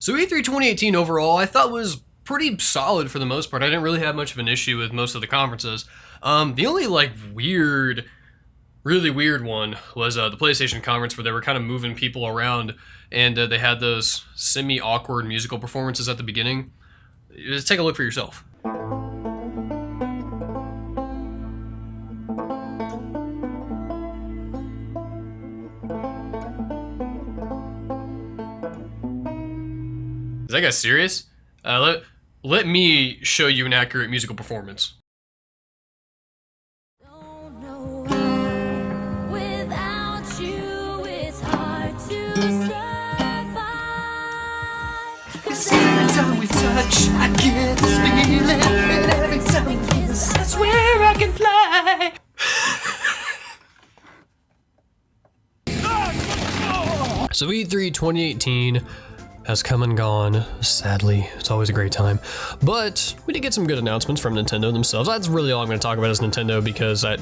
So E3 2018 overall, I thought was pretty solid for the most part. I didn't really have much of an issue with most of the conferences. The only like really weird one was the PlayStation conference where they were kind of moving people around and they had those semi-awkward musical performances at the beginning. Just take a look for yourself. Is that guy serious? Let me show you an accurate musical performance. Every time we touch, I get this feeling, and every time we kiss, I swear I can fly. So E3 2018 has come and gone, sadly. It's always a great time. But we did get some good announcements from Nintendo themselves. That's really all I'm going to talk about is Nintendo because I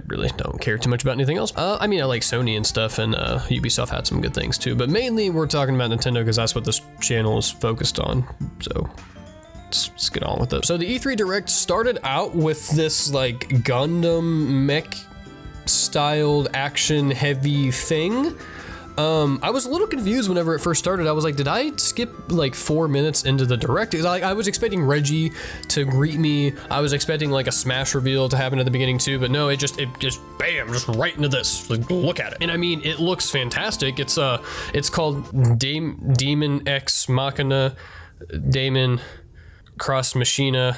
really don't care too much about anything else. I like Sony and stuff, and Ubisoft had some good things too. But mainly we're talking about Nintendo because that's what this channel is focused on. So let's get on with it. So the E3 Direct started out with this like Gundam mech styled action heavy thing. I was a little confused whenever it first started. I was like, did I skip like 4 minutes into the direct? I was expecting Reggie to greet me. I was expecting like a Smash reveal to happen at the beginning too, but no, it just bam, just right into this. Like, look at it. And I mean, it looks fantastic. It's called Demon X Machina, Damon Cross Machina.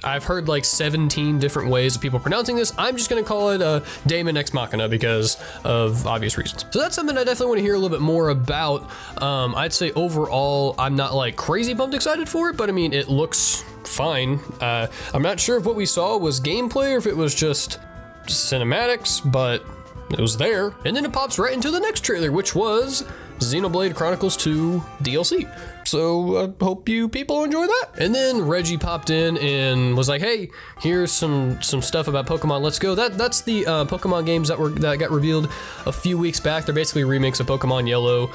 I've heard like 17 different ways of people pronouncing this. I'm just gonna call it Damon X Machina because of obvious reasons. So that's something I definitely want to hear a little bit more about. I'd say overall, I'm not like crazy pumped excited for it, but I mean, it looks fine. I'm not sure if what we saw was gameplay or if it was just cinematics, but it was there. And then it pops right into the next trailer, which was Xenoblade Chronicles 2 DLC. So I hope you people enjoy that. And then Reggie popped in and was like, hey, here's some stuff about Pokemon, let's go. That's the Pokemon games that got revealed a few weeks back. They're basically remakes of Pokemon Yellow,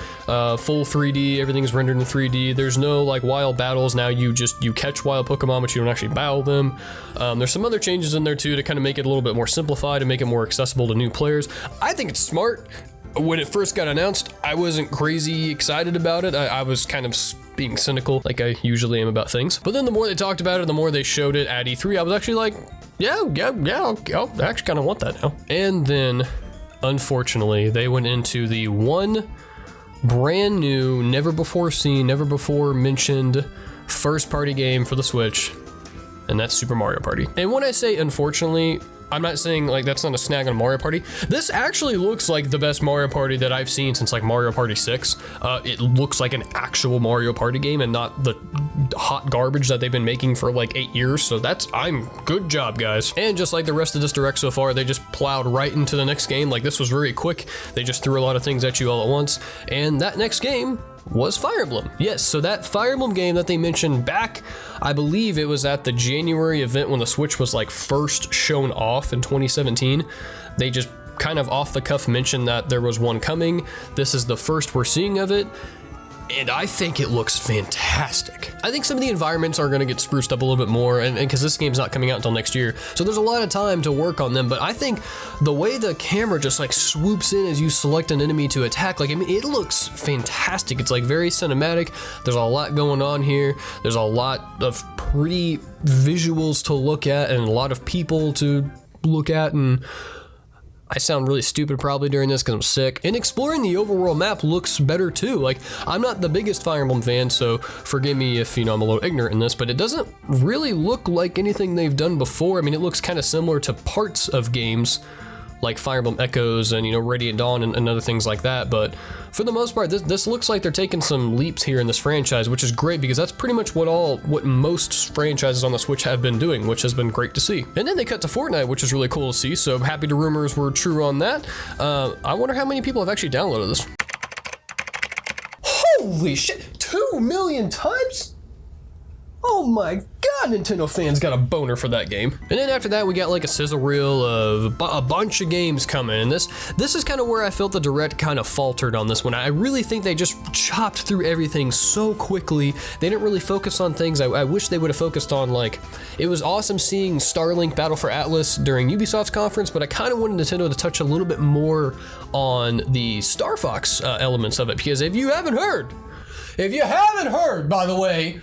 full 3D, everything's rendered in 3D. There's no like wild battles now. You catch wild Pokemon, but you don't actually battle them. There's some other changes in there too to kind of make it a little bit more simplified and make it more accessible to new players. I think it's smart. When it first got announced, I wasn't crazy excited about it. I was kind of being cynical like I usually am about things. But then the more they talked about it, the more they showed it at E3, I was actually like, yeah, I actually kind of want that now. And then, unfortunately, they went into the one brand new, never before seen, never before mentioned first party game for the Switch, and that's Super Mario Party. And when I say unfortunately, I'm not saying like that's not a snag on Mario Party. This actually looks like the best Mario Party that I've seen since like Mario Party 6. It looks like an actual Mario Party game and not the hot garbage that they've been making for like 8 years. So good job, guys. And just like the rest of this direct so far, they just plowed right into the next game. Like this was very quick. They just threw a lot of things at you all at once. And that next game was Fire Emblem. Yes, so that Fire Emblem game that they mentioned back, I believe it was at the January event when the Switch was like first shown off in 2017. They just kind of off the cuff mentioned that there was one coming. This is the first we're seeing of it. And I think it looks fantastic. I think some of the environments are gonna get spruced up a little bit more, and because this game's not coming out until next year, so there's a lot of time to work on them, but I think the way the camera just like swoops in as you select an enemy to attack, like, I mean, it looks fantastic. It's like very cinematic. There's a lot going on here. There's a lot of pretty visuals to look at and a lot of people to look at, and I sound really stupid probably during this because I'm sick. And exploring the overworld map looks better too. Like, I'm not the biggest Fire Emblem fan, so forgive me if, I'm a little ignorant in this, but it doesn't really look like anything they've done before. I mean, it looks kind of similar to parts of games like Fire Emblem Echoes and, Radiant Dawn and other things like that. But for the most part, this looks like they're taking some leaps here in this franchise, which is great because that's pretty much what most franchises on the Switch have been doing, which has been great to see. And then they cut to Fortnite, which is really cool to see. So happy the rumors were true on that. I wonder how many people have actually downloaded this. Holy shit, 2 million times? Oh my Nintendo fans got a boner for that game. And then after that, we got like a sizzle reel of a bunch of games coming. And this is kind of where I felt the Direct kind of faltered on this one. I really think they just chopped through everything so quickly. They didn't really focus on things I wish they would have focused on. Like, it was awesome seeing Starlink Battle for Atlas during Ubisoft's conference, but I kind of wanted Nintendo to touch a little bit more on the Starfox elements of it, because if you haven't heard, by the way,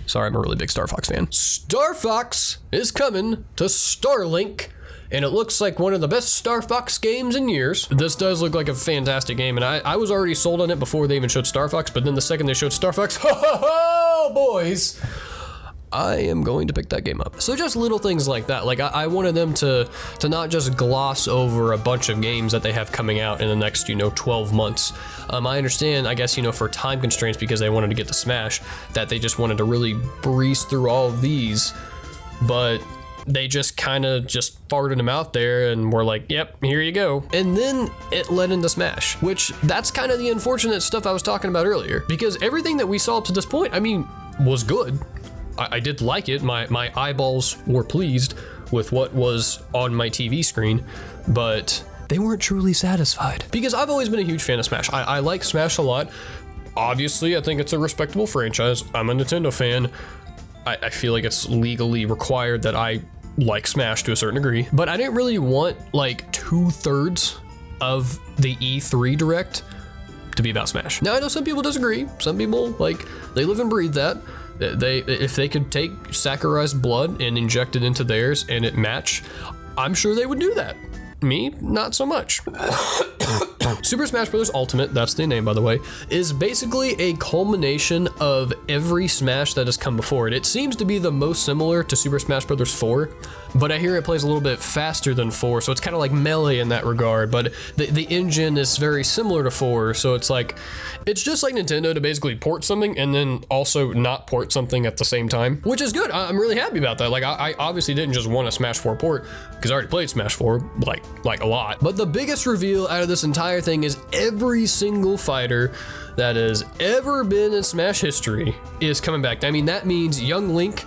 sorry, I'm a really big Starfox fan. Starfox is coming to Starlink, and it looks like one of the best Starfox games in years. This does look like a fantastic game, and I was already sold on it before they even showed Starfox, but then the second they showed Starfox, ho, boys, I am going to pick that game up. So just little things like that. Like I wanted them to not just gloss over a bunch of games that they have coming out in the next, 12 months. I understand, I guess, for time constraints, because they wanted to get to Smash, that they just wanted to really breeze through all of these, but they just kind of just farted them out there and were like, yep, here you go. And then it led into Smash, which that's kind of the unfortunate stuff I was talking about earlier, because everything that we saw up to this point, was good. I did like it. My eyeballs were pleased with what was on my TV screen, but they weren't truly satisfied. Because I've always been a huge fan of Smash. I like Smash a lot. Obviously, I think it's a respectable franchise. I'm a Nintendo fan. I feel like it's legally required that I like Smash to a certain degree, but I didn't really want like 2/3 of the E3 Direct to be about Smash. Now, I know some people disagree. Some people, they live and breathe that. If they could take Sakurai's blood and inject it into theirs and it match, I'm sure they would do that. Me, not so much. Super Smash Bros. Ultimate, that's the name by the way, is basically a culmination of every Smash that has come before it. It seems to be the most similar to Super Smash Bros. 4, but I hear it plays a little bit faster than 4, so it's kind of like Melee in that regard, but the engine is very similar to 4, so it's just like Nintendo to basically port something and then also not port something at the same time, which is good. I'm really happy about that. Like, I obviously didn't just want a Smash 4 port, because I already played Smash 4, like a lot. But the biggest reveal out of this entire thing is every single fighter that has ever been in Smash history is coming back. That means Young Link,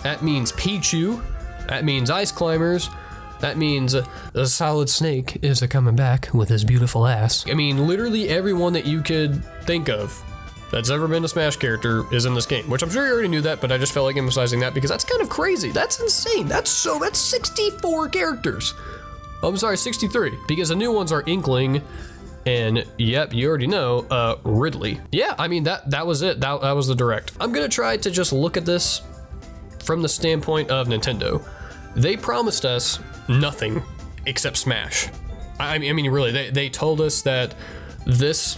that means Pichu, that means Ice Climbers, that means the Solid Snake is coming back with his beautiful ass. Literally everyone that you could think of that's ever been a Smash character is in this game, which I'm sure you already knew that, but I just felt like emphasizing that because that's kind of crazy. That's insane. That's 64 characters. Oh, I'm sorry, 63, because the new ones are Inkling, and yep, you already know, Ridley. Yeah, that was it. That was the Direct. I'm gonna try to just look at this from the standpoint of Nintendo. They promised us nothing except Smash. Really, they told us that this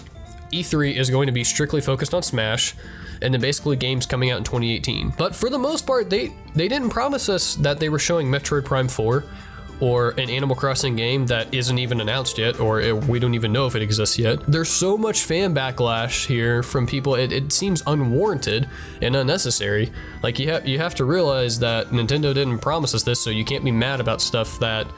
E3 is going to be strictly focused on Smash, and then basically games coming out in 2018. But for the most part, they didn't promise us that they were showing Metroid Prime 4, or an Animal Crossing game that isn't even announced yet, or we don't even know if it exists yet. There's so much fan backlash here from people, it seems unwarranted and unnecessary. Like, you have to realize that Nintendo didn't promise us this, so you can't be mad about stuff that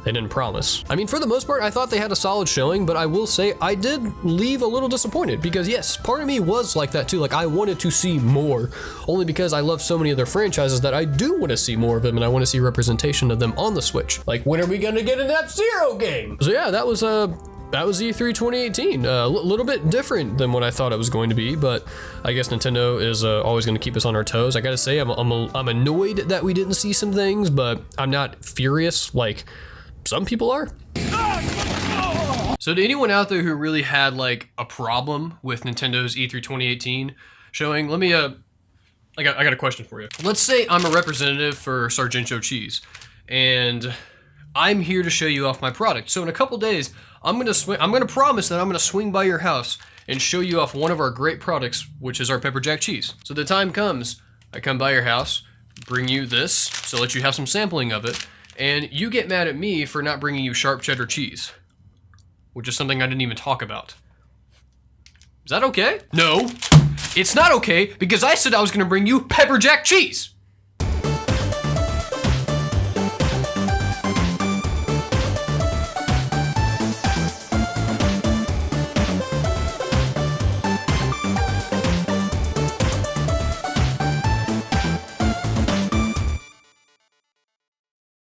they didn't promise. For the most part, I thought they had a solid showing, but I will say I did leave a little disappointed, because yes, part of me was like that too. Like, I wanted to see more, only because I love so many of their franchises that I do want to see more of them, and I want to see representation of them on the Switch. Like, when are we gonna get an F-Zero game? So yeah, that was E3 2018. A little bit different than what I thought it was going to be, but I guess Nintendo is always going to keep us on our toes. I gotta say, I'm annoyed that we didn't see some things, but I'm not furious like some people are. So to anyone out there who really had like a problem with Nintendo's E3 2018 showing, let me I got a question for you. Let's say I'm a representative for Sargento Cheese, and I'm here to show you off my product. So in a couple days, I'm gonna promise that I'm gonna swing by your house and show you off one of our great products, which is our pepper jack cheese. So the time comes, I come by your house, bring you this, so let you have some sampling of it, and you get mad at me for not bringing you sharp cheddar cheese, which is something I didn't even talk about. Is that okay? No, it's not okay, because I said I was gonna bring you pepper jack cheese.